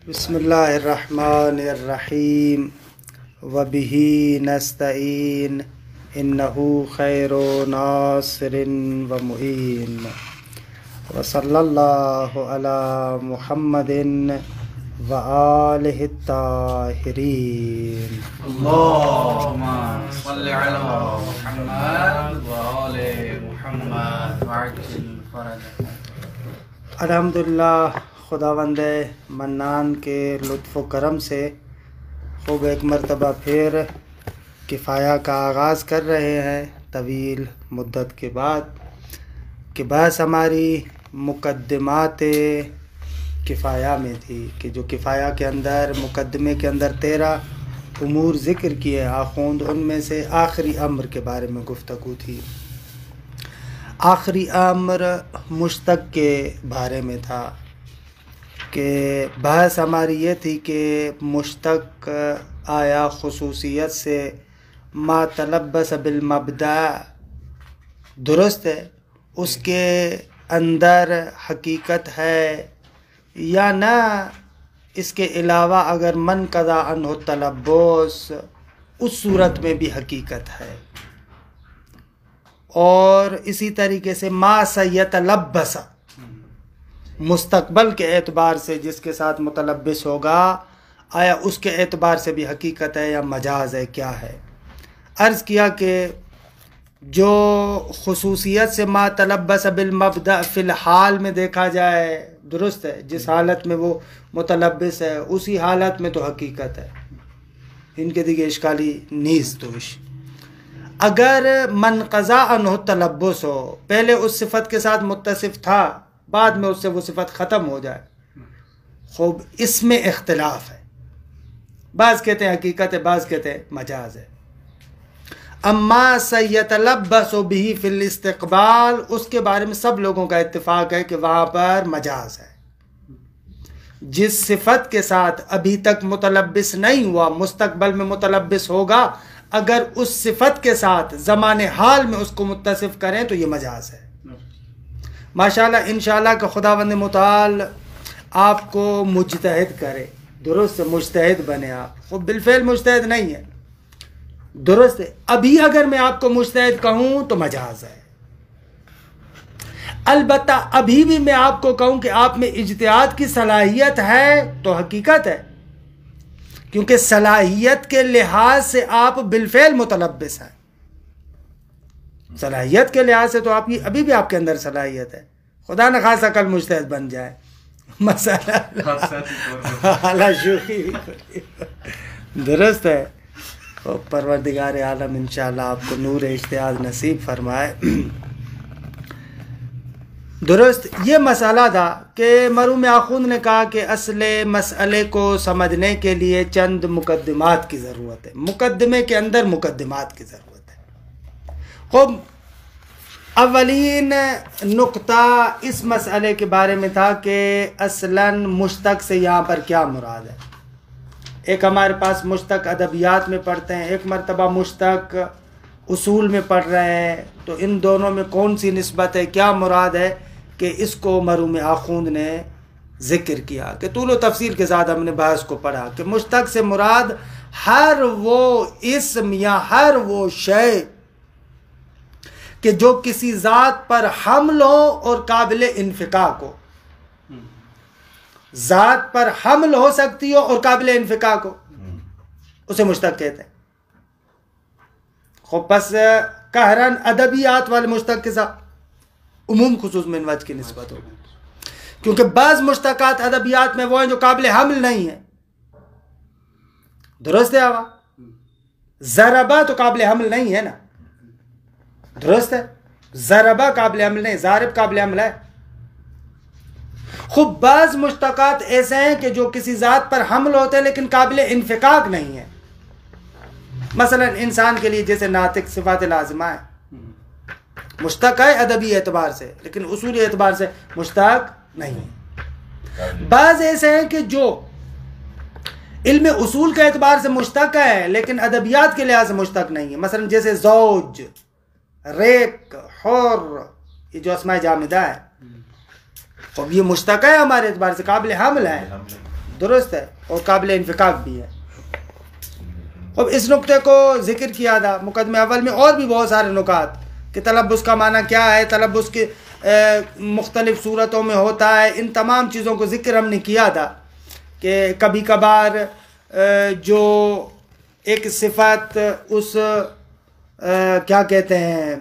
بسم اللہ الرحمن الرحیم وبہ نستعین انہ خیر ناصر ومعین وصلی اللہ علی محمد وآلہ الطاہرین اللهم صل على محمد وآل محمد وعجل فرجهم۔ الحمدللہ خداوند منان کے لطف و کرم سے خوب ایک مرتبہ پھر کفایہ کا آغاز کر رہے ہیں طویل مدت کے بعد، کہ بحث ہماری مقدمات کفایہ میں تھی، کہ جو کفایہ کے اندر مقدمے کے اندر 13 امور ذکر کیے آخوند، ان میں سے آخری امر کے بارے میں گفتگو تھی۔ آخری امر مشتق کے بارے میں تھا کہ بحث ہماری یہ تھی کہ مشتق آیا خصوصیت سے ما تلبس بالمبدع درست ہے، اس کے اندر حقیقت ہے یا نہ، اس کے علاوہ اگر من قضا عنہ تلبس اس صورت میں بھی حقیقت ہے، اور اسی طریقے سے ما سیتلبس مستقبل کے اعتبار سے جس کے ساتھ متلبس ہوگا، آیا اس کے اعتبار سے بھی حقیقت ہے یا مجاز ہے، کیا ہے۔ عرض کیا کہ جو خصوصیت سے ما تلبس بالمبدع فی الحال میں دیکھا جائے درست ہے، جس حالت میں وہ متلبس ہے اسی حالت میں تو حقیقت ہے، ان کے دیگه اشکالی نیز توش۔ اگر من قضا عنہ تلبس ہو، پہلے اس صفت کے ساتھ متصف تھا، بعد میں اس سے وہ صفت ختم ہو جائے، خوب اس میں اختلاف ہے، بعض کہتے ہیں حقیقت ہے، بعض کہتے ہیں مجاز ہے۔ اما سیتلبس بہ فی الاستقبال، اس کے بارے میں سب لوگوں کا اتفاق ہے کہ وہاں پر مجاز ہے۔ جس صفت کے ساتھ ابھی تک متلبس نہیں ہوا مستقبل میں متلبس ہوگا، اگر اس صفت کے ساتھ زمان حال میں اس کو متصف کریں تو یہ مجاز ہے۔ ماشاءاللہ انشاءاللہ کہ خداوند متعال آپ کو مجتہد کرے، درست مجتہد بنے، آپ خود بالفعل مجتہد نہیں ہے، درست ہے، ابھی اگر میں آپ کو مجتہد کہوں تو مجاز ہے، البتہ ابھی بھی میں آپ کو کہوں کہ آپ میں اجتہاد کی صلاحیت ہے تو حقیقت ہے، کیونکہ صلاحیت کے لحاظ سے آپ بالفعل متلبس ہیں، صلاحیت کے لحاظ سے تو آپ کی ابھی بھی آپ کے اندر صلاحیت ہے، خدا نہ خاصا کل مجتہد بن جائے، مسئلہ درست ہے۔ پروردگار عالم انشاءاللہ آپ کو نور اجتہاد نصیب فرمائے۔ درست یہ مسئلہ تھا کہ مرحوم آخوند نے کہا کہ اصل مسئلے کو سمجھنے کے لیے چند مقدمات کی ضرورت ہے، مقدمے کے اندر مقدمات کی ضرورت ہے۔ خوب اولین نقطہ اس مسئلے کے بارے میں تھا کہ اصلاً مشتق سے یہاں پر کیا مراد ہے۔ ایک ہمارے پاس مشتق ادبیات میں پڑھتے ہیں، ایک مرتبہ مشتق اصول میں پڑھ رہے ہیں، تو ان دونوں میں کون سی نسبت ہے، کیا مراد ہے، کہ اس کو مرحوم آخوند نے ذکر کیا کہ طول و تفصیل کے ساتھ ہم نے بحث کو پڑھا کہ مشتق سے مراد ہر وہ اسم یا ہر وہ شے کہ جو کسی ذات پر حمل ہو اور قابل انفکاک ہو، ذات پر حمل ہو سکتی ہو اور قابل انفکاک ہو، اسے مشتق کہتے ہیں۔ خب پس قہراً ادبیات والے مشتق کے ساتھ عموم خصوص من وجہ کی نسبت ہو، کیونکہ بعض مشتقات ادبیات میں وہ ہیں جو قابل حمل نہیں ہیں، درست ہے آوا، ضربہ تو قابل حمل نہیں ہے نا، درست ہے، ضربہ قابل حمل نہیں، ضارب قابل حمل ہے۔ خوب بعض مشتقات ایسے ہیں کہ جو کسی ذات پر حمل ہوتے ہیں لیکن قابل انفکاک نہیں ہے، مثلا انسان کے لیے جیسے ناطق صفات لازمہ ہے، مشتق ہے ادبی اعتبار سے لیکن اصولی اعتبار سے مشتق نہیں ہے۔ بعض ایسے ہیں کہ جو علم اصول کے اعتبار سے مشتق ہے لیکن ادبیات کے لحاظ سے مشتق نہیں ہے، مثلا جیسے زوج، ریق، حر، یہ جو اسماء جامدہ ہے، اب یہ مشتق ہے ہمارے اعتبار سے، قابل حمل ہے، درست ہے، اور قابل انفکاک بھی ہے۔ اب اس نقطے کو ذکر کیا تھا مقدمے اول میں، اور بھی بہت سارے نکات کہ تلبس کا معنی کیا ہے، تلبس کے مختلف صورتوں میں ہوتا ہے، ان تمام چیزوں کو ذکر ہم نے کیا تھا کہ کبھی کبھار جو ایک صفت اس کیا کہتے ہیں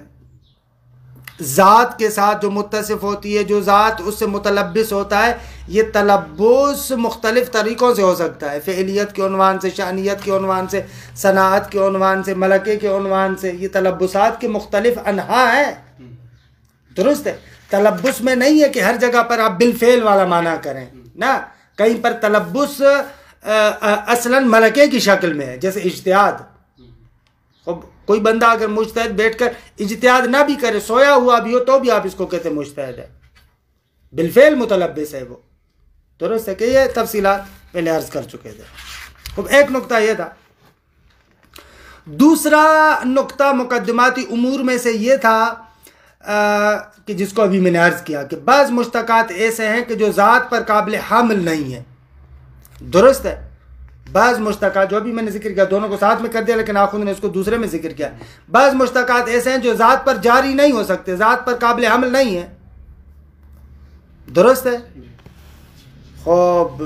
ذات کے ساتھ جو متصف ہوتی ہے، جو ذات اس سے متلبس ہوتا ہے، یہ تلبس مختلف طریقوں سے ہو سکتا ہے، فعلیت کے عنوان سے، شأنیت کے عنوان سے، صناعت کے عنوان سے، ملکے کے عنوان سے، یہ تلبسات کے مختلف انواع ہیں۔ درست ہے، تلبس میں نہیں ہے کہ ہر جگہ پر آپ بالفعل والا معنی کریں، نا، کہیں پر تلبس اصلاً ملکے کی شکل میں ہے، جیسے اجتہاد۔ کوئی بندہ اگر مجتہد بیٹھ کر اجتہاد نہ بھی کرے، سویا ہوا بھی ہو، تو بھی آپ اس کو کہتے ہیں مجتہد ہے، بالفعل متلبس ہے وہ۔ درست ہے کہ یہ تفصیلات پہلے عرض کر چکے تھے۔ اب ایک نقطہ یہ تھا۔ دوسرا نقطہ مقدماتی امور میں سے یہ تھا کہ جس کو ابھی میں نے عرض کیا کہ بعض مشتقات ایسے ہیں کہ جو ذات پر قابل حمل نہیں ہے۔ درست ہے، بعض مشتقات جو ابھی میں نے ذکر کیا، دونوں کو ساتھ میں کر دیا، لیکن آخوند نے اس کو دوسرے میں ذکر کیا۔ بعض مشتقات ایسے ہیں جو ذات پر جاری نہیں ہو سکتے، ذات پر قابل حمل نہیں ہے۔ درست ہے، خوب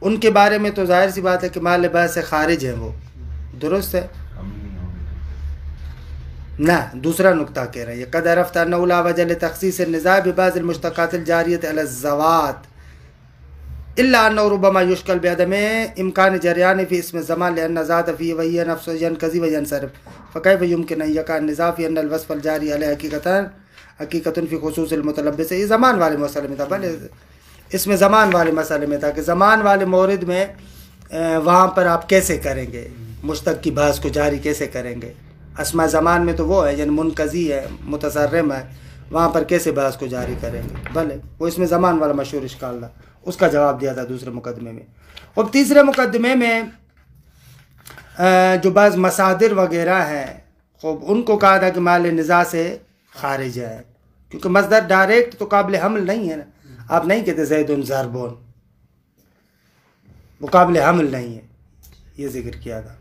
ان کے بارے میں تو ظاہر سی بات ہے کہ مال بحث سے خارج ہیں وہ۔ درست ہے نہ، دوسرا نقطہ کہہ رہے ہیں قد عرفت انه لا وجه لتخصيص النزاع ببعض المشتقات الجارية على الذوات الا انه ربما يشكل بعدم امكان جريان في اسم الزمان لان ذات فيه وهي نفس ينقضي وينصرف فكيف يمكن ان يقع النزاع في ان الوصف الجاري عليه حقيقة في خصوص المتلبس۔ یہ زمان والے مسئلے میں تھا، بھلے اس میں زمان والے مسئلے میں تھا کہ زمان والے مورد میں وہاں پر آپ کیسے کریں گے، مشتق کی بحث کو جاری کیسے کریں گے۔ اسماء زمان میں تو وہ ہے، یعنی منقضی ہے، متصرم ہے، وہاں پر کیسے بحث کو جاری کریں گے۔ بھلے وہ اس میں زمان والا مشہور اشکال تھا، اس کا جواب دیا تھا دوسرے مقدمے میں۔ اور تیسرے مقدمے میں جو بعض مصادر وغیرہ ہیں، خوب ان کو کہا تھا کہ مال نزاع سے خارج ہے، کیونکہ مصدر ڈائریکٹ تو قابل حمل نہیں ہے نا۔ آپ نہیں کہتے زید ضربون، وہ قابل حمل نہیں ہے، یہ ذکر کیا تھا۔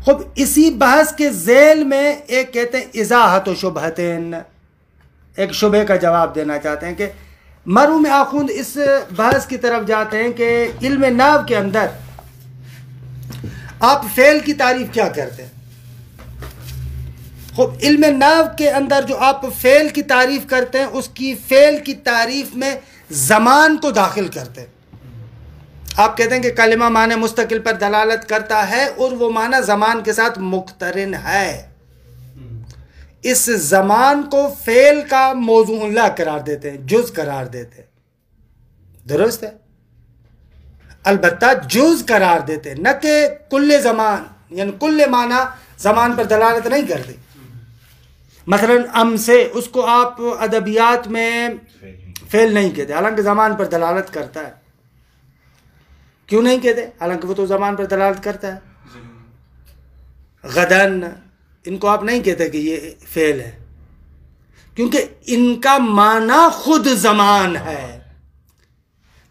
خوب اسی بحث کے ذیل میں ایک کہتے ہیں ازاحت و شبہتین، ایک شبہ کا جواب دینا چاہتے ہیں کہ مرحوم آخوند اس بحث کی طرف جاتے ہیں کہ علم نحو کے اندر آپ فعل کی تعریف کیا کرتے ہیں۔ خوب علم نحو کے اندر جو آپ فعل کی تعریف کرتے ہیں، اس کی فعل کی تعریف میں زمان کو داخل کرتے ہیں۔ آپ کہتے ہیں کہ کلمہ معنی مستقل پر دلالت کرتا ہے اور وہ معنی زمان کے ساتھ مقترن ہے۔ اس زمان کو فعل کا موضوع اللہ قرار دیتے ہیں، جز قرار دیتے ہیں۔ درست ہے، البتہ جز قرار دیتے ہیں، نہ کہ کل زمان، یعنی کل معنی زمان پر دلالت نہیں کرتے۔ مثلا ام سے، اس کو آپ ادبیات میں فعل نہیں کہتے، حالانکہ زمان پر دلالت کرتا ہے۔ کیوں نہیں کہتے؟ حالانکہ وہ تو زمان پر دلالت کرتا ہے۔ غدن، ان کو آپ نہیں کہتے کہ یہ فعل ہے، کیونکہ ان کا معنی خود زمان ہے،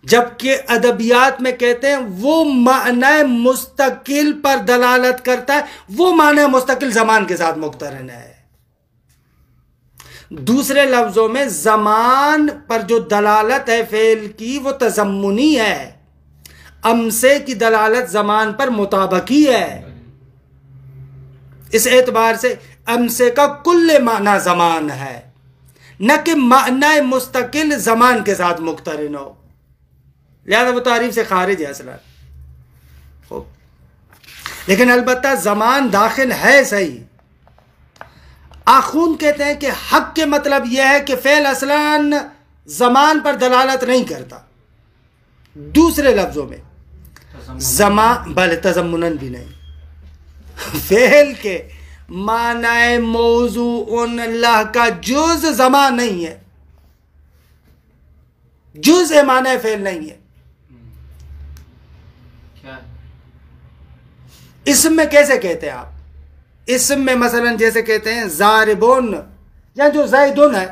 جبکہ ادبیات میں کہتے ہیں وہ معنی مستقل پر دلالت کرتا ہے، وہ معنی مستقل زمان کے ساتھ مقترن ہے۔ دوسرے لفظوں میں زمان پر جو دلالت ہے فعل کی وہ تضمنی ہے، امسے کی دلالت زمان پر مطابقی ہے۔ اس اعتبار سے امسے کا کل معنی زمان ہے، نہ کہ معنی مستقل زمان کے ساتھ مقترن ہو، لہذا وہ تعریف سے خارج ہے اصلا۔ خوب، لیکن البتہ زمان داخل ہے صحیح۔ آخون کہتے ہیں کہ حق کے مطلب یہ ہے کہ فعل اصلاً زمان پر دلالت نہیں کرتا۔ دوسرے لفظوں میں زمان، بلے تضمناً بھی نہیں، فعل کے معنی موضوع اللہ کا جز زمان نہیں ہے، جز معنی فعل نہیں ہے۔ اسم میں کیسے کہتے ہیں آپ؟ اسم میں مثلا جیسے کہتے ہیں زاربون، یا جو زیدون ہے،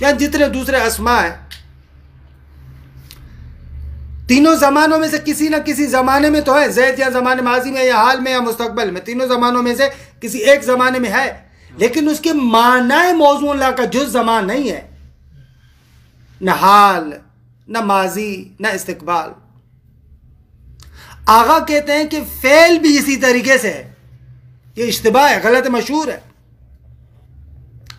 یا جتنے دوسرے اسماء ہیں، تینوں زمانوں میں سے کسی نہ کسی زمانے میں تو ہے، زید یا زمانے ماضی میں یا حال میں یا مستقبل میں، تینوں زمانوں میں سے کسی ایک زمانے میں ہے، لیکن اس کے معنی موضوع اللہ کا جز زمان نہیں ہے، نہ حال نہ ماضی نہ استقبال۔ آغا کہتے ہیں کہ فعل بھی اسی طریقے سے ہے، یہ اشتباہ ہے، غلط مشہور ہے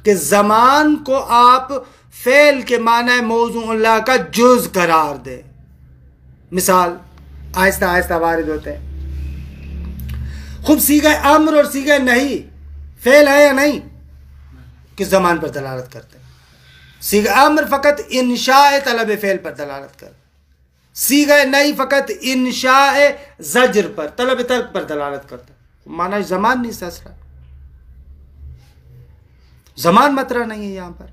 کہ زمان کو آپ فعل کے معنی موضوع اللہ کا جز قرار دے۔ مثال آہستہ آہستہ وارد ہوتے ہیں۔ خوب صیغہ امر اور صیغہ نہیں فعل ہے یا نہیں؟ کس زمان پر دلالت کرتے ہیں؟ صیغہ امر فقط انشاء طلب فعل پر دلالت کرتے، صیغہ نہیں فقط انشاء زجر پر، طلب ترک پر دلالت کرتا ہے۔ معنی زمان نہیں سسرا، زمان مطرح نہیں ہے یہاں پر۔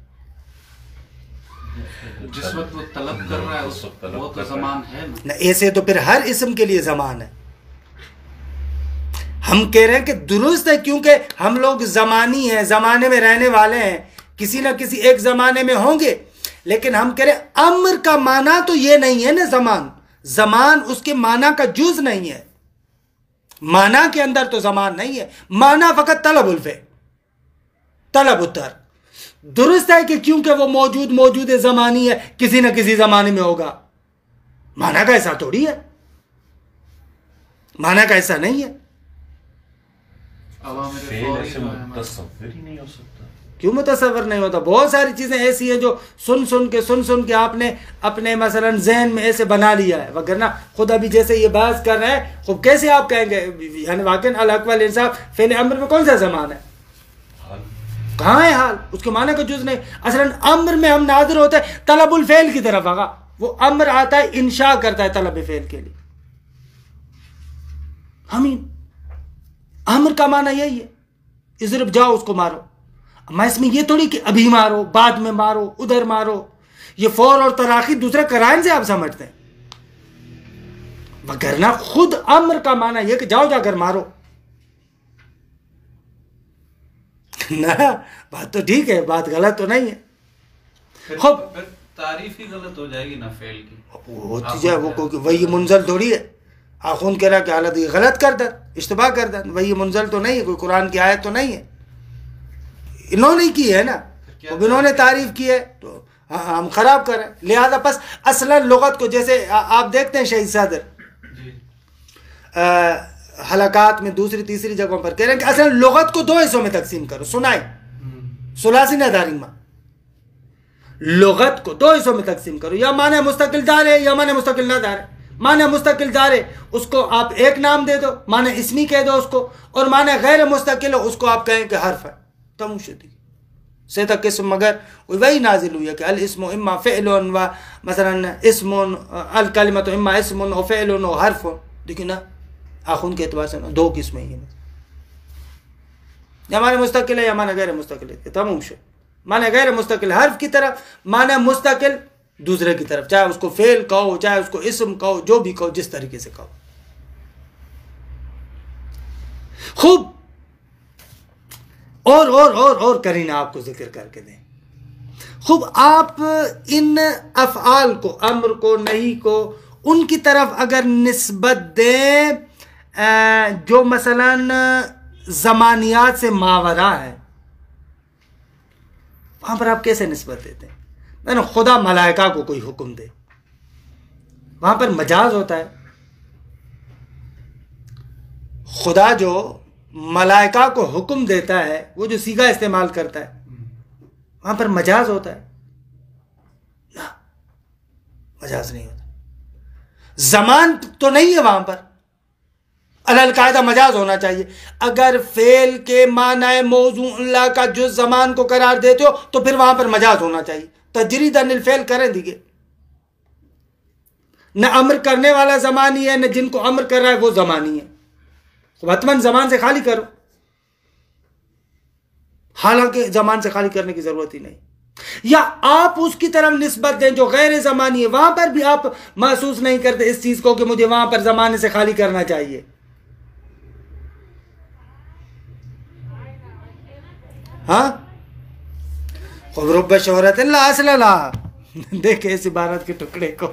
جس وقت وہ طلب کر رہا ہے وہ تو زمان ہے نا۔ ایسے تو پھر ہر اسم کے لیے زمان ہے۔ ہم کہہ رہے ہیں کہ درست ہے، کیونکہ ہم لوگ زمانی ہیں، زمانے میں رہنے والے ہیں، کسی نہ کسی ایک زمانے میں ہوں گے، لیکن ہم کہہ رہے ہیں امر کا معنی تو یہ نہیں ہے نا زمان، زمان اس کے معنی کا جز نہیں ہے، معنی کے اندر تو زمان نہیں ہے، معنی فقط طلب الفعل، طلب اتر۔ درست ہے کہ کیونکہ وہ موجود زمانی ہے، کسی نہ کسی زمانے میں ہوگا، معنی کا ایسا تھوڑی ہے، معنی کا ایسا نہیں ہے۔ متصور ہی نہیں ہو سکتا۔ کیوں متصور نہیں ہوتا؟ بہت ساری چیزیں ایسی ہیں جو سن کے آپ نے اپنے مثلا ذہن میں ایسے بنا لیا ہے، وگرنہ خود ابھی جیسے یہ بحث کر رہے ہیں، خود کیسے آپ کہیں گے یعنی واقعی الحق والانصاف فعل امر میں کون سا زمان ہے؟ کہاں ہے حال؟ اس کے معنی کا جز نہیں۔ اصلا امر میں ہم ناظر ہوتے ہیں طلب الفعل کی طرف، آگا وہ امر آتا ہے انشاء کرتا ہے طلب فعل کے لیے۔ ہم امر کا معنی یہی ہے، اضرب جاؤ اس کو مارو، میں اس میں یہ تھوڑی کہ ابھی مارو بعد میں مارو ادھر مارو، یہ فور اور تراخی دوسرے قرائن سے آپ سمجھتے ہیں، وگرنہ خود امر کا معنی یہ کہ جاؤ جا کر مارو۔ نہ بات تو ٹھیک ہے، بات غلط تو نہیں ہے۔ خوب تعریف ہی غلط ہو جائے گی نا فعل کی، ہوتی جائے، وہ وہی منزل تھوڑی ہے۔ آخون کہہ رہا کہ حالت یہ غلط کر دیں، اشتباہ کر دیں، وہی منزل تو نہیں ہے، کوئی قرآن کی آیت تو نہیں ہے، انہوں نے کی ہے نا، اب انہوں نے تعریف کی ہے تو ہم خراب کریں، لہذا پس اصلا لغت کو جیسے آپ دیکھتے ہیں شہید صدر حلقات میں دوسری تیسری جگہوں پر کہہ رہے ہیں کہ اصلا لغت کو دو حصوں میں تقسیم کرو، سنائیں ثلاثی نہ دارنگما، لغت کو دو حصوں میں تقسیم کرو، یا معنی مستقل دار ہے یا معنی مستقل نہ دار ہے۔ معنی مستقل دار ہے اس کو آپ ایک نام دے دو، معنی اسمی کہہ دو اس کو، اور معنی غیر مستقل ہو اس کو آپ کہیں کہ حرف ہے، تموشدی سے تک قسم مگر وہی نازل ہوئی ہے کہ الاسم اما فعل و مثلا اسم الکلمۃ اما اسم و فعل و حرف، دیکھیں نا آخون کے اعتبار سے دو قسمیں ہیں، یا معنی مستقل ہے یا معنی غیر مستقل ہے، تمام شد۔ معنی غیر مستقل حرف کی طرف، معنی مستقل دوسرے کی طرف، چاہے اس کو فعل کہو چاہے اس کو اسم کہو، جو بھی کہو جس طریقے سے کہو۔ خوب اور کریں آپ کو ذکر کر کے دیں۔ خوب آپ ان افعال کو، امر کو، نہی کو، ان کی طرف اگر نسبت دیں جو مثلا زمانیات سے ماورا ہے، وہاں پر آپ کیسے نسبت دیتے ہیں؟ خدا ملائکہ کو کوئی حکم دے، وہاں پر مجاز ہوتا ہے۔ خدا جو ملائکہ کو حکم دیتا ہے، وہ جو صیغہ استعمال کرتا ہے، وہاں پر مجاز ہوتا ہے؟ نہ، مجاز نہیں ہوتا۔ زمان تو نہیں ہے وہاں پر، القاعدہ مجاز ہونا چاہیے۔ اگر فعل کے معنی موضوع اللہ کا جو زمان کو قرار دیتے ہو تو پھر وہاں پر مجاز ہونا چاہیے، تجریداً الفعل کریں دیگے۔ نہ امر کرنے والا زمانی ہے، نہ جن کو امر کر رہا ہے وہ زمانی ہے، حتماً زمان سے خالی کرو، حالانکہ زمان سے خالی کرنے کی ضرورت ہی نہیں۔ یا آپ اس کی طرف نسبت دیں جو غیر زمانی ہے، وہاں پر بھی آپ محسوس نہیں کرتے اس چیز کو کہ مجھے وہاں پر زمانے سے خالی کرنا چاہیے۔ ہاں رب شہرت اللہ اصل اللہ، دیکھیں اس عبارت کے ٹکڑے کو،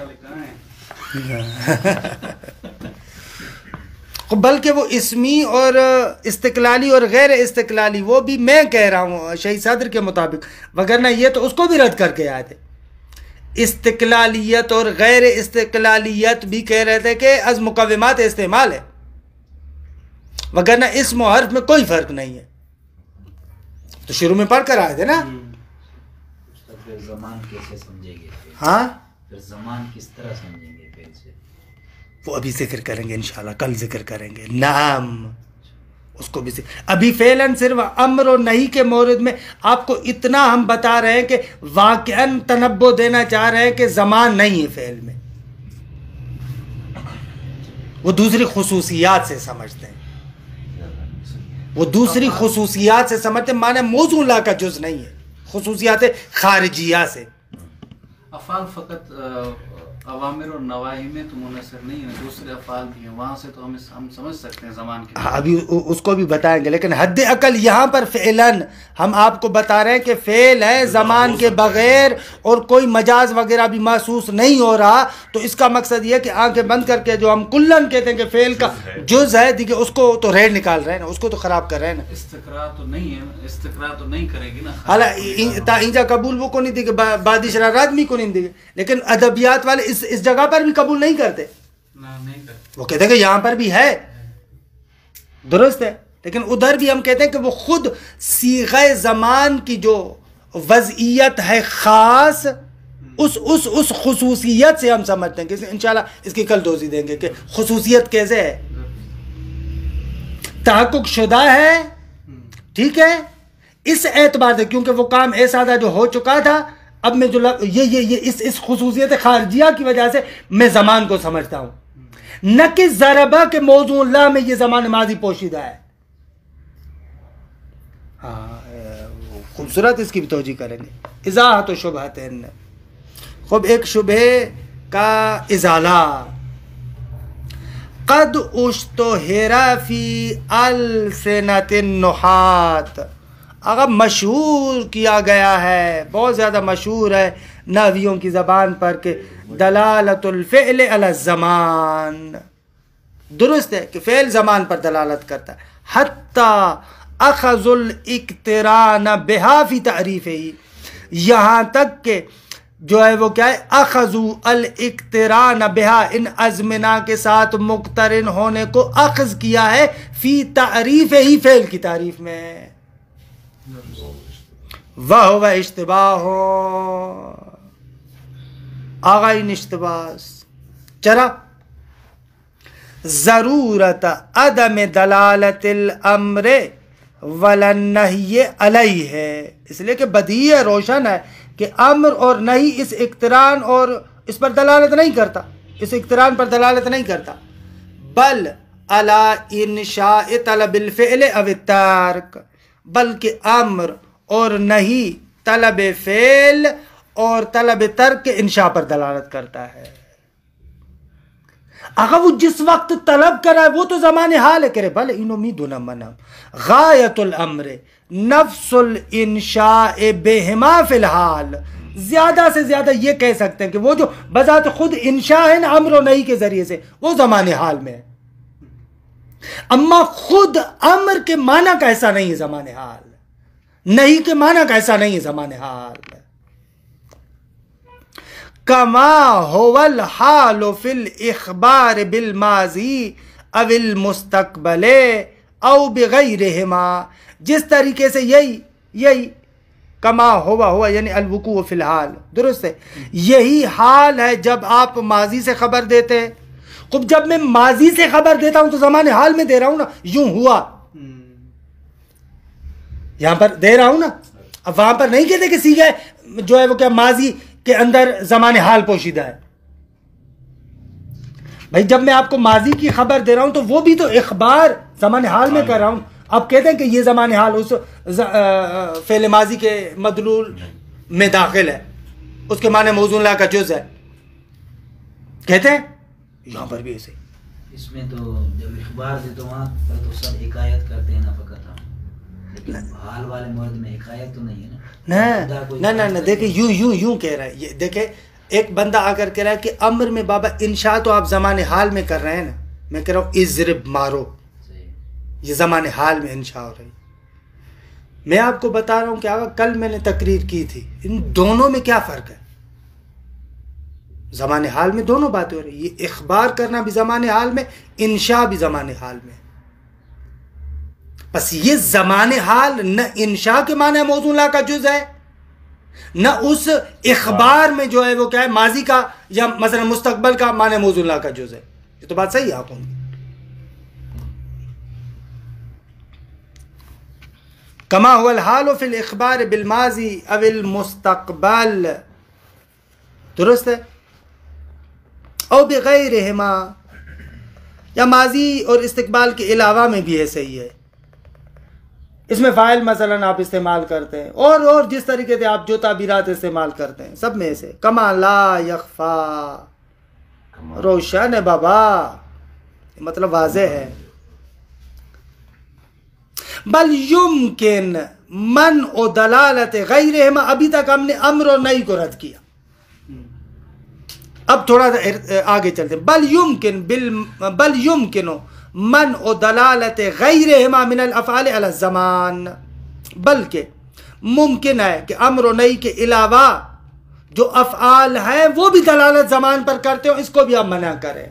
والے کہاں ہیں؟ بلکہ وہ اسمی اور استقلالی اور غیر استقلالی وہ بھی میں کہہ رہا ہوں شہید صدر کے مطابق، وگرنہ یہ تو اس کو بھی رد کر کے آئے تھے. استقلالیت اور غیر استقلالیت بھی کہہ رہے تھے کہ از مقومات استعمال ہے، وگرنہ اسم و حرف میں کوئی فرق نہیں ہے. تو شروع میں پڑھ کر آئے تھے نا. پھر زمان کیسے سمجھیں گے؟ ہاں پھر زمان کس طرح سمجھیں گے پھر سے؟ وہ ابھی ذکر کریں گے انشاءاللہ، کل ذکر کریں گے. نعم اس کو بھی ابھی فعلاً صرف امر و نہی کے مورد میں آپ کو اتنا ہم بتا رہے ہیں کہ واقعاً تنبؤ دینا چاہ رہے ہیں کہ زمان نہیں ہے فعل میں. وہ دوسری خصوصیات سے سمجھتے ہیں، وہ دوسری خصوصیات سے سمجھتے ہیں، معنی موضوع لا کا جز نہیں ہے، خصوصیات خارجیہ سے. افعال فقط عوامر اور نواہی میں تو منحصر نہیں ہے، دوسرے افعال بھی ہیں، وہاں سے تو ہم سمجھ سکتے ہیں زمان کے. ابھی اس کو بھی بتائیں گے، لیکن حد عقل یہاں پر فعلاً ہم آپ کو بتا رہے ہیں کہ فعل ہے زمان کے بغیر اور کوئی مجاز وغیرہ بھی محسوس نہیں ہو رہا. تو اس کا مقصد یہ کہ آنکھیں بند کر کے جو ہم کلن کہتے ہیں کہ فعل کا جز ہے، دیکھیے اس کو تو ریڑھ نکال رہے ہیں نا، اس کو تو خراب کر رہے ہیں نا. استقرار تو نہیں ہے، استقرار تو نہیں کرے گی نا. حالانکہ اینجا قبول وہ کو نہیں دے گے، بادی شرارات بھی کو نہیں دے گے، لیکن ادبیات والے اس جگہ پر بھی قبول نہیں کرتے. نہیں کرتے، وہ کہتے ہیں کہ یہاں پر بھی ہے، درست ہے، لیکن ادھر بھی ہم کہتے ہیں کہ وہ خود صیغہ زمان کی جو وضعیت ہے خاص، اس خصوصیت سے ہم سمجھتے ہیں کہ انشاءاللہ اس کی کل دوزی دیں گے کہ خصوصیت کیسے ہے. تحقق شدہ ہے، ٹھیک ہے، اس اعتبار سے کیونکہ وہ کام ایسا تھا جو ہو چکا تھا. اب میں جو یہ اس خصوصیت خارجیہ کی وجہ سے میں زمان کو سمجھتا ہوں، نہ کہ ضربہ کے موضوع اللہ میں یہ زمان ماضی پوشیدہ ہے. ہاں خوبصورت اس کی بھی توجہ کریں گے. ازاحت و شبہتن، خوب ایک شبہ کا ازالہ. قد اشتہر فی السنۃ النحات، اگر مشہور کیا گیا ہے، بہت زیادہ مشہور ہے نحویوں کی زبان پر کہ دلالت الفعل علی الزمان، درست ہے کہ فعل زمان پر دلالت کرتا ہے. حتی اخذ الاقتران بہا فی تعریفہ، یہاں تک کہ جو ہے وہ کیا ہے، اخذوا الاقتران بہا، ان ازمنہ کے ساتھ مقترن ہونے کو اخذ کیا ہے فی تعریفہ، فعل کی تعریف میں. وَهُوَ اشتباہ، آغائن اشتباس. چرا ضرورت عدم دلالت الامر ولنہی علیہ ہے، اس لیے کہ بدیہی ہے، روشن ہے کہ امر اور نہیں اس اقتران اور اس پر دلالت نہیں کرتا، اس اقتران پر دلالت نہیں کرتا. بل علی انشاء طلب الفعل او الترک، بلکہ امر اور نہیں طلب فعل اور طلب ترک کے انشاء پر دلالت کرتا ہے. اگر وہ جس وقت طلب کرا ہے وہ تو زمان حال ہے، کرے بھلے ان امیدنا منم غایت الامر نفس الانشاء بہما فی الحال. زیادہ سے زیادہ یہ کہہ سکتے ہیں کہ وہ جو بذات خود انشاء ہے نا امر و نہیں کے ذریعے سے، وہ زمان حال میں ہے. اما خود امر کے معنی کا ایسا نہیں ہے زمان حال، نہیں کے معنی کا ایسا نہیں ہے زمان حال. کما هو الحال فی الاخبار بالماضی او المستقبل او بغیرہما، جس طریقے سے یہی کما ہوا یعنی الوقوع فی الحال، درست ہے، یہی حال ہے جب آپ ماضی سے خبر دیتے ہیں. خب جب میں ماضی سے خبر دیتا ہوں تو زمان حال میں دے رہا ہوں نا، یوں ہوا، یہاں پر دے رہا ہوں نا. اب وہاں پر نہیں کہتے کہ سیغہ جو ہے وہ کیا ماضی کے اندر زمان حال پوشیدہ ہے. بھائی جب میں آپ کو ماضی کی خبر دے رہا ہوں تو وہ بھی تو اخبار زمان حال میں کر رہا ہوں. اب کہتے ہیں کہ یہ زمان حال اس فعل ماضی کے مدلول میں داخل ہے، اس کے معنی موضوع لا کا جز ہے، کہتے ہیں یہاں پر بھی ایسے. اس میں تو جب اخبار دے تو وہاں پر تو سب حکایت کرتے ہیں نا فقط ہم، حال والے مورد میں حکایت تو نہیں ہے نا؟ نہ دیکھیں یوں کہہ رہا ہے. یہ دیکھیں ایک بندہ آ کر کہہ رہا ہے کہ امر میں بابا انشاء تو آپ زمان حال میں کر رہے ہیں نا. میں کہہ رہا ہوں اضرب مارو، یہ زمان حال میں انشاء ہو رہی. میں آپ کو بتا رہا ہوں کہ آقا کل میں نے تقریر کی تھی، ان دونوں میں کیا فرق ہے؟ زمان حال میں دونوں باتیں ہو رہی. یہ اخبار کرنا بھی زمان حال میں، انشاء بھی زمان حال میں. بس یہ زمان حال نہ انشاء کے معنی موضوع لا کا جز ہے، نہ اس اخبار میں جو ہے وہ کیا ہے ماضی کا یا مثلا مستقبل کا معنی موضوع لا کا جز ہے. یہ تو بات صحیح ہے آپ کو. کما هو الحال فی الاخبار بالماضی او المستقبل، درست ہے، او بغیرہما، یا ماضی اور استقبال کے علاوہ میں بھی ایسے ہی ہے. اس میں فاعل مثلا آپ استعمال کرتے ہیں اور جس طریقے سے آپ جو تعبیرات استعمال کرتے ہیں سب میں ایسے. کما لا یخفا، روشن ہے بابا، مطلب واضح ہے. بل یمکن منع دلالت غیرہما، ابھی تک ہم نے امر اور نہی کو رد کیا. اب تھوڑا سا آگے چلتے ہیں. بل یمکن منع دلالت غیرہما من الافعال علی الزمان، بلکہ ممکن ہے کہ امر و نہی کے علاوہ جو افعال ہیں وہ بھی دلالت زمان پر کرتے ہو، اس کو بھی آپ منع کریں.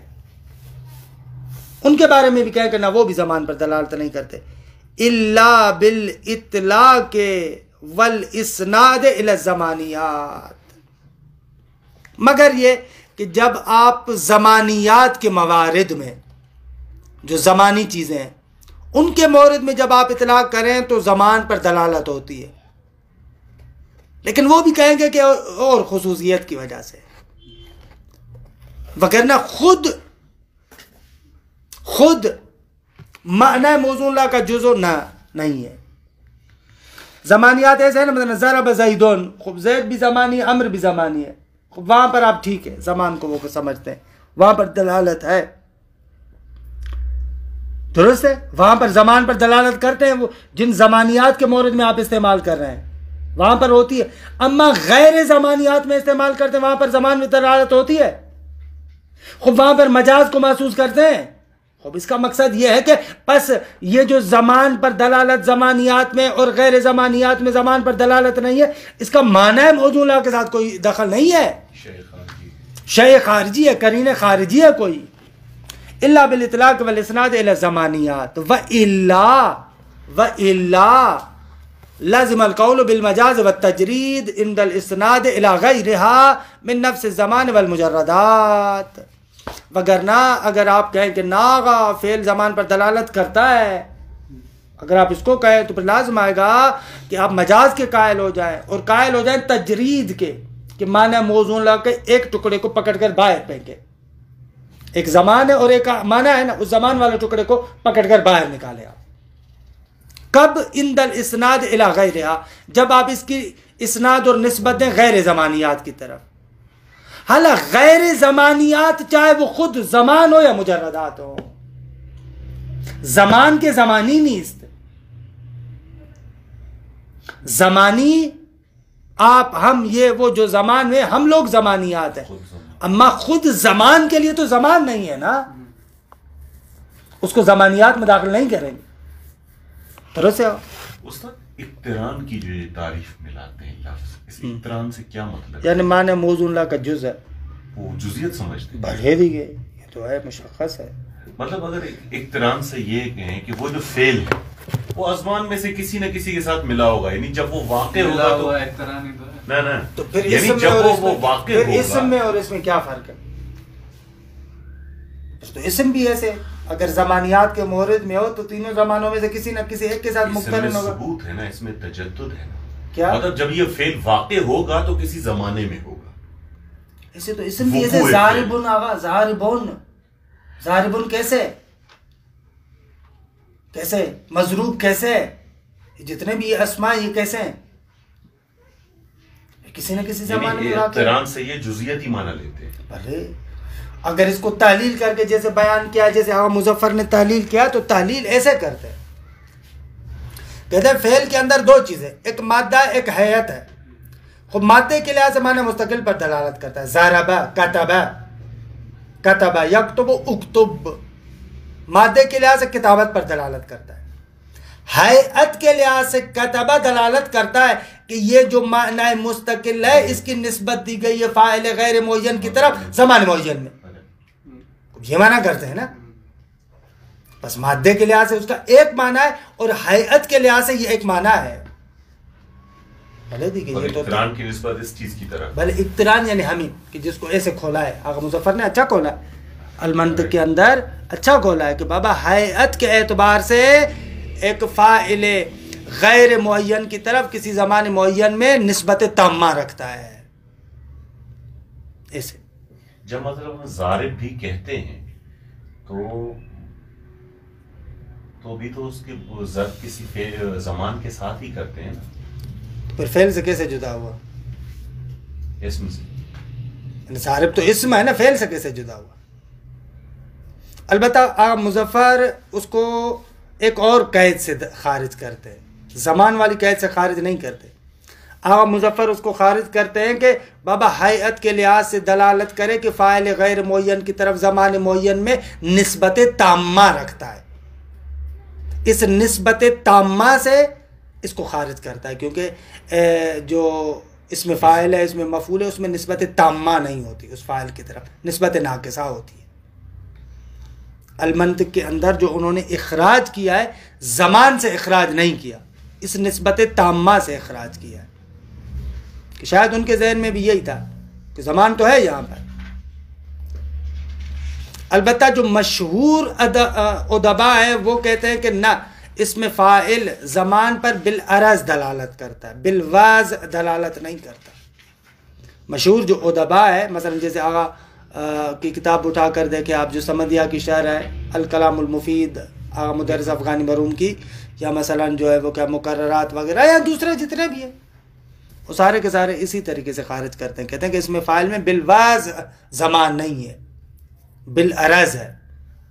ان کے بارے میں بھی کہیں کہ نہ وہ بھی زمان پر دلالت نہیں کرتے. الا بالاطلاق والاسناد الی الزمانیات، مگر یہ کہ جب آپ زمانیات کے موارد میں جو زمانی چیزیں ہیں ان کے مورد میں جب آپ اطلاق کریں تو زمان پر دلالت ہوتی ہے، لیکن وہ بھی کہیں گے کہ اور خصوصیت کی وجہ سے، وگرنہ خود معنی موضوع لا کا جزو نہیں ہے. زمانیات ایسے ہیں نا، مثلا ضرب زیدون، خوب زید بھی زمانی، امر بھی زمانی ہے. وہاں پر آپ ٹھیک ہے زمان کو وہ سمجھتے ہیں، وہاں پر دلالت ہے، درست ہے، وہاں پر زمان پر دلالت کرتے ہیں. وہ جن زمانیات کے مورد میں آپ استعمال کر رہے ہیں وہاں پر ہوتی ہے. اما غیر زمانیات میں استعمال کرتے ہیں وہاں پر زمان میں دلالت ہوتی ہے. خوب وہاں پر مجاز کو محسوس کرتے ہیں. خوب اس کا مقصد یہ ہے کہ پس یہ جو زمان پر دلالت زمانیات میں اور غیر زمانیات میں زمان پر دلالت نہیں ہے، اس کا معنی موضوع لا کے ساتھ کوئی دخل نہیں ہے، شیء خارجی ہے، قرینہ خارجی ہے کوئی. الا بالاطلاق والاسناد الى الزمانیات والا لازم القول بالمجاز والتجرید عند الاسناد الى غیرها من نفس الزمان والمجردات. وگرنہ اگر آپ کہیں کہ ناغا فعل زمان پر دلالت کرتا ہے، اگر آپ اس کو کہیں تو پھر لازم آئے گا کہ آپ مجاز کے قائل ہو جائیں اور قائل ہو جائیں تجرید کے، کہ معنی موضوع لا کے ایک ٹکڑے کو پکڑ کر باہر پھینکے. ایک زمان ہے اور ایک معنی ہے نا، اس زمان والے ٹکڑے کو پکڑ کر باہر نکالے آپ. کب عند الاسناد الی غیرہا، جب آپ اس کی اسناد اور نسبت دیں غیر زمانیات کی طرف. حالا غیر زمانیات چاہے وہ خود زمان ہو یا مجردات ہو، زمان کے زمانی نیست. زمانی آپ ہم یہ وہ جو زمان میں ہم لوگ زمانیات ہیں، اما خود زمان کے لیے تو زمان نہیں ہے نا، اس کو زمانیات میں داخل نہیں کریں گے. درست ہے استاد، اقتران کی جو تعریف ملاتے ہیں لفظ، اس اقتران سے کیا مطلب؟ یعنی معنی موضوع لا کا جز ہے، وہ جزیت سمجھتے ہیں. بڑھے دی گئے، یہ تو ہے مشخص ہے. مطلب اگر اقتران سے یہ کہیں کہ وہ جو فعل ہے وہ ازمان میں سے کسی نہ کسی کے ساتھ ملا ہوگا، یعنی جب وہ واقع ہوگا تو نہ تو پھر یعنی اسم جب میں وہ واقع ہوگا. اسم میں اور اس میں کیا فرق ہے؟ تو اسم بھی ایسے اگر زمانیات کے مورد میں ہو تو تینوں زمانوں میں سے کسی نہ کسی ایک کے ساتھ مقترن ہوگا. ثبوت ہے نا، اس میں تجدد ہے نا. کیا مطلب جب یہ فعل واقع ہوگا تو کسی زمانے میں ہوگا. ایسے تو اسم بھی ایسے زاربن آغا، زاربن کیسے مضروب کیسے، جتنے بھی یہ اسماء یہ کیسے ہیں، کسی نہ کسی زمانے میں اقتران سے یہ جزیت ہی مانا لیتے ہیں. بھلے اگر اس کو تحلیل کر کے جیسے بیان کیا، جیسے آقا مظفر نے تحلیل کیا، تو تحلیل ایسے کرتے ہیں کہتے ہیں فعل کے اندر دو چیزیں، ایک مادہ ہے ایک حیت ہے. خب مادے کے لحاظ سے معنی مستقل پر دلالت کرتا ہے، ضربہ کتبہ، کتبہ یکتب اکتب، مادے کے لحاظ سے کتابت پر دلالت کرتا ہے. حیت کے لحاظ سے کتبہ دلالت کرتا ہے کہ یہ جو معنی مستقل ہے اس کی نسبت دی گئی ہے فاعل غیر معین کی طرف زمان معین میں. یہ معنی کرتے ہیں نا. بس مادے کے لحاظ سے اس کا ایک معنی ہے اور حیت کے لحاظ سے یہ ایک معنی ہے. بھلے دیکھیے یہ تو اقتران کی نسبت اس چیز کی طرف، بھلے اقتران یعنی ہمیں کہ جس کو ایسے کھولا ہے. آقا مظفر نے اچھا کھولا ہے المنطق کے اندر، اچھا کھولا ہے کہ بابا حیت کے اعتبار سے ایک فاعل غیر معین کی طرف کسی زمان معین میں نسبت تامہ رکھتا ہے. ایسے جب مطلب ضارب بھی کہتے ہیں تو بھی تو اس کے ضرب کسی زمان کے ساتھ ہی کرتے ہیں نا. پھر فعل سے کیسے جدا ہوا؟ اسم سے. ضارب تو اسم ہے نا، فعل سے کیسے جدا ہوا؟ البتہ آقا مظفر اس کو ایک اور قید سے خارج کرتے ہیں، زمان والی قید سے خارج نہیں کرتے. آقا مظفر اس کو خارج کرتے ہیں کہ بابا حیت کے لحاظ سے دلالت کرے کہ فاعل غیر معین کی طرف زمان معین میں نسبت تامہ رکھتا ہے. اس نسبت تامہ سے اس کو خارج کرتا ہے، کیونکہ جو اس میں فاعل ہے اس میں مفعول ہے، اس میں نسبت تامہ نہیں ہوتی، اس فاعل کی طرف نسبت ناقصہ ہوتی ہے. المنطق کے اندر جو انہوں نے اخراج کیا ہے زمان سے اخراج نہیں کیا، اس نسبت تامہ سے اخراج کیا ہے. کہ شاید ان کے ذہن میں بھی یہی تھا کہ زمان تو ہے یہاں پر. البتہ جو مشہور ادبا ہیں وہ کہتے ہیں کہ نہ، اس میں فاعل زمان پر بالعرض دلالت کرتا ہے، بالواز دلالت نہیں کرتا. مشہور جو ادبا ہے مثلا جیسے آغا کی کتاب اٹھا کر دیکھیں آپ، جو سمدیہ کی شرح ہے الکلام المفید آغا مدرس افغانی مرحوم کی، یا مثلا جو ہے وہ کیا مقررات وغیرہ یا دوسرے جتنے بھی ہیں، وہ سارے کے سارے اسی طریقے سے خارج کرتے ہیں. کہتے ہیں کہ اس میں فاعل میں بالواز زمان نہیں ہے، بالعرض ہے،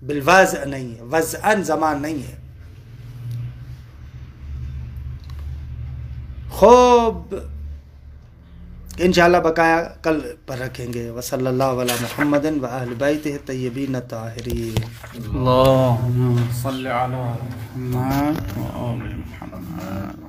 بالواز نہیں ہے، وضعاً زمان نہیں ہے. خوب انشاءاللہ بقایا کل پر رکھیں گے. وصلی اللہ علی محمد و اہل بیتہ الطیبین الطاہرین. اللہم صلی علی محمد و آل محمد.